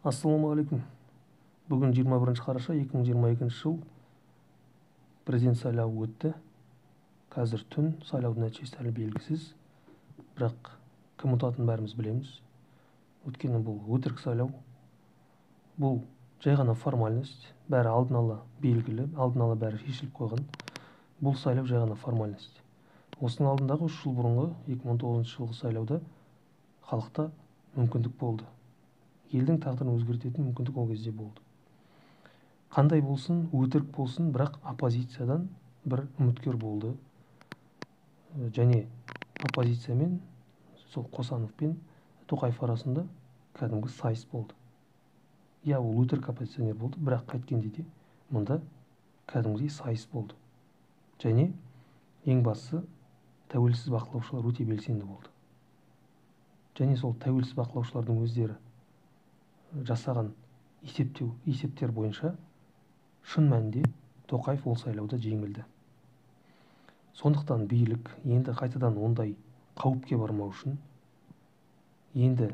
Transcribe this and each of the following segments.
Ассалаумағалейкум. Бүгін 21 қараша 2022 жыл президент сайлауы өтті. Қазір түн, сайлаудың нәтижесі әлі белгісіз. Бірақ кім ұтатынын бәріміз білеміз. Өйткені бұл өтірік сайлау. Бұл жай ғана формальность. Бәрі алдын ала белгілі, алдын ала бәрі шешіліп қойған. Бұл сайлау жай ғана формальность. Осының алдындағы 3 жыл бұрынғы 2019 жылғы сайлауда халықта мүмкіндік болды. Елдің тағдырын өзгертетін мүмкіндік ол кезде болды. Қандай болсын, өтірік болсын, бірақ оппозициядан бір үміткер болды. Және оппозициямен, сол Қосанов пен Тоқаев арасында кәдімгі сайыс болды. Я, ол өтірік оппозиционер болды, бірақ қайткенде де мұнда кәдімгідей сайыс болды. Және ең бастысы тәуелсіз бақылаушылар өте белсенді болды. Және сол тәуелсіз бақылаушылардың өздері жасаған есептер бойынша шын мәнінде Тоқаев ол сайлауда жеңілді. Сондықтан билік енді қайтадан ондай қауіпке бармау үшін, енді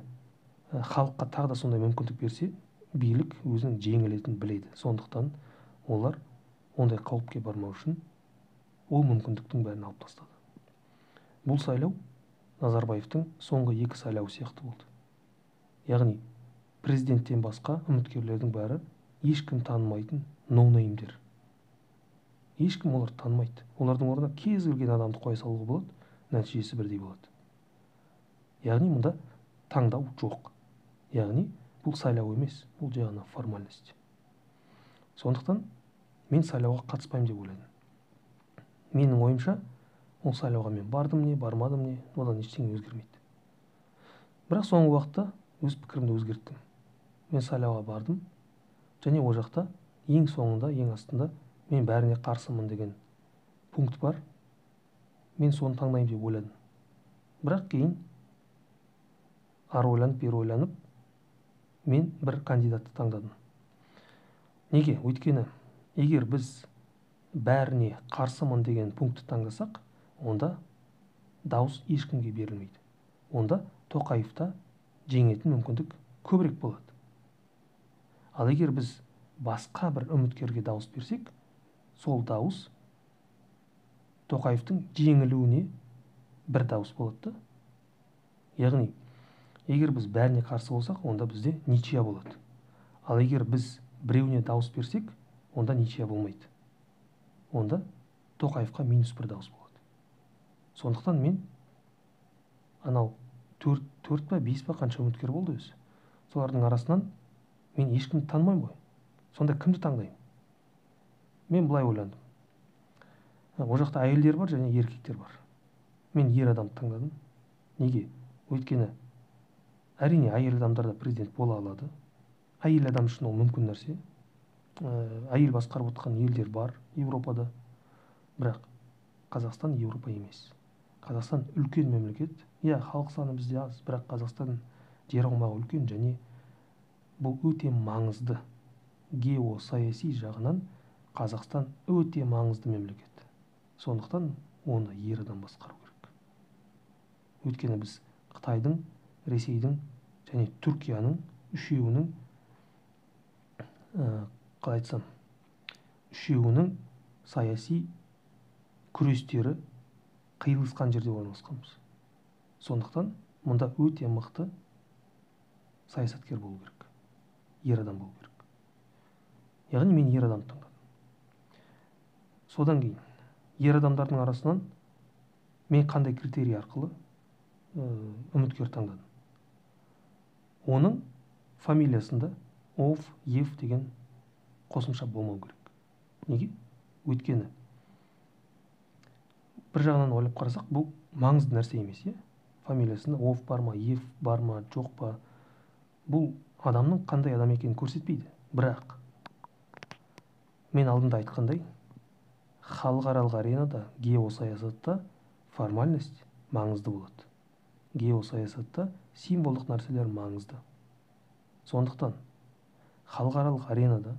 халыққа тағы да сондай мүмкіндік берсе, билік өзінің жеңілетінін біледі. Сондықтан олар ондай қауіпке бармау үшін ол мүмкіндіктің бәрін алып тастады. Бұл сайлау Назарбаевтың соңғы 2 сайлауы сияқты болды. Яғни президенттен басқа үміткерлердің бәрі ешкім танымайтын ноунеймдер. Ешкім оларды танымайды. Олардың орнына кез келген адамды қоя салуға болады, нәтижесі бірдей болады. Яғни мұнда таңдау жоқ. Яғни бұл сайлау емес, бұл жай ғана формальность. Сондықтан мен сайлауға қатыспаймын деп ойлаймын. Менің ойымша, ол сайлауға мен бардым не, бармадым не, одан ештеңе өзгермейді. Бірақ соңғы уақытта өз пікірімді өзгерттім. Мен сайлауға бардым, және ол жақта ең соңында, ең астында мен бәріне қарсымын деген пункт бар. Мен соны таңдаймын деп ойладым. Бірақ кейін ары ойланып, бері ойланып, мен бір кандидатты таңдадым. Неге? Өйткені егер біз бәріне қарсымын деген пунктті таңдасақ, онда дауыс ешкімге берілмейді. Онда Тоқаевта жеңетін мүмкіндік көбірек болады. Ал егер біз басқа бір үміткерге дауыс берсек, сол дауыс Тоқаевтың жеңілуіне бір дауыс болады. Яғни, егер біз бәріне қарсы болсақ, онда бізде ничия болады. Ал егер біз біреуіне дауыс берсек, онда ничия болмайды. Онда Тоқаевқа -1 дауыс болады. Сондықтан мен анау 4 па 5 па қанша үміткер болды өзі. Солардың арасынан мен ешкімді танымаймын ғой. Сонда кімді таңдаймын? Мен былай ойландым. Ол жақта әйелдер бар және еркектер бар. Мен ер адамды таңдадым. Неге? Өйткені әрине әйел адамдар да президент бола алады. Әйел адам үшін ол мүмкін нәрсе. Әйел басқарып отырған елдер бар Европада. Бірақ Қазақстан Европа емес. Қазақстан үлкен мемлекет. Халық саны бізде аз, бірақ Қазақстан жер аумағы үлкен және бұл өте маңызды. Геосаяси жағынан Қазақстан өте маңызды мемлекет. Сондықтан оны ер адам басқару керек. Өйткені біз Қытайдың, Ресейдің және Түркияның үшеуінің саяси күрестері қиылысқан жерде орналасқанбыз. Сондықтан мұнда өте мықты саясаткер болу керек. Ер адам болу керек. Яғни мен ер адамды таңдадым. Содан кейін ер адамдардың арасынан мен қандай критерий арқылы үміткер таңдадым. Оның фамилиясында Ов, Ев деген қосымша болмау керек. Неге? Өйткені бір жағынан ойлап қарасақ, бұл маңызды нәрсе емес, фамилиясында Ов бар ма, Ев бар ма, жоқ па. Бұл адамның қандай адам екенін көрсетпейді. Бірақ мен алдында айтқандай, халықаралық аренада геосаясатта формальность маңызды болады. Геосаясатта символдық нәрселер маңызды. Сондықтан халықаралық аренада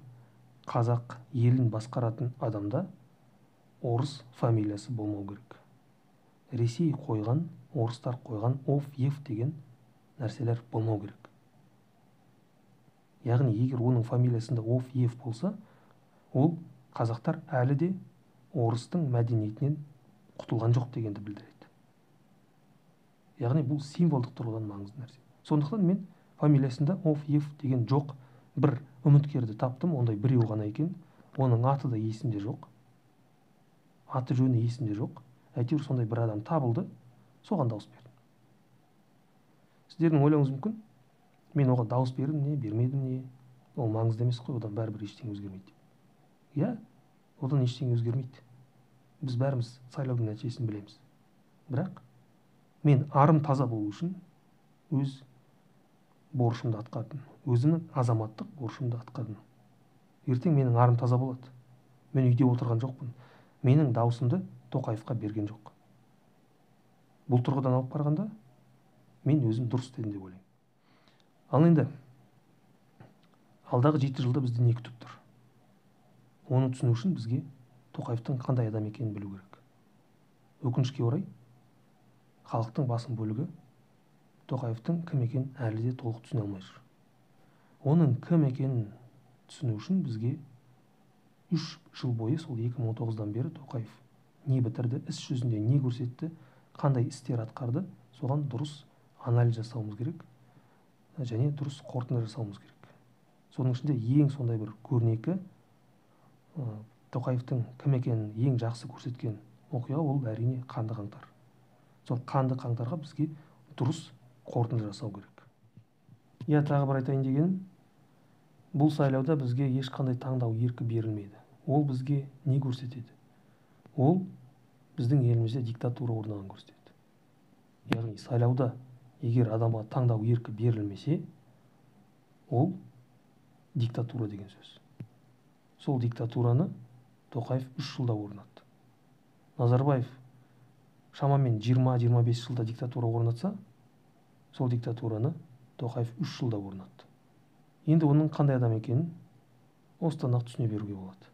қазақ елін басқаратын адамда орыс фамилиясы болмау керек. Ресей қойған, орыстар қойған Ов, Ев деген нәрселер болмау керек. яғни егер оның фамилиясында оф ев болса, ол қазақтар әлі де орыстың мәдениетінен құтылған жоқ дегенді білдіреді. Яғни бұл символдық тұрғыдан маңызды нәрсе. Сондықтан мен фамилиясында оф ев деген жоқ бір үміткерді таптым, ондай біреу ғана екен. Оның аты да есімде жоқ, аты жөні есімде жоқ. Әйтеуір сондай бір адам табылды, соған дауыс бердім. Сіздердің ойлауыңыз мүмкін, мен оған дауыс бердім не, бермедім не, ол маңызды емес қой, одан бәрібір ештеңе өзгермейді. Иә, одан ештеңе өзгермейді. Біз бәріміз сайлаудың нәтижесін білеміз. Бірақ мен арым таза болу үшін өз борышымды атқардым. Өзімнің азаматтық борышымды атқардым. Ертең менің арым таза болады. Мен үйде отырған жоқпын. Менің даусымды Тоқаевқа берген жоқ. Бұл тұрғыдан алып қарағанда мен өзім дұрыс дедім деп ойлаймын. Ал енді алдағы 7 жылда бізді не күтіп тұр? Оны түсіну үшін бізге Тоқаевтың қандай адам екенін білу керек. Өкінішке орай, халықтың басым бөлігі Тоқаевтың кім екенін әлі де толық түсіне алмай жүр. Оның кім екенін түсіну үшін бізге 3 жыл бойы, сол 2019-дан бері Тоқаев не бітірді, іс жүзінде не көрсетті, қандай істер атқарды, соған дұрыс анализ жасауымыз керек және дұрыс қорытынды жасауымыз керек. Соның ішінде ең сондай бір көрнекі Тоқаевтың кім екенін ең жақсы көрсеткен оқиға ол әрине қанды қаңтар. Сол қанды қаңтарға бізге дұрыс қорытынды жасау керек. Я тағы бір айтайын дегенім, бұл сайлауда бізге ешқандай таңдау еркі берілмеді. Ол бізге не көрсетеді? Ол біздің елімізде диктатура орнаған көрсетеді. Яғни сайлауда егер адамға таңдау еркі берілмесе, ол диктатура деген сөз. Сол диктатураны Тоқаев 3 жылда орнатты. Назарбаев шамамен 20-25 жылда диктатура орнатса, сол диктатураны Тоқаев 3 жылда орнатты. Енді оның қандай адам екенін осыдан-ақ түсіне беруге болады.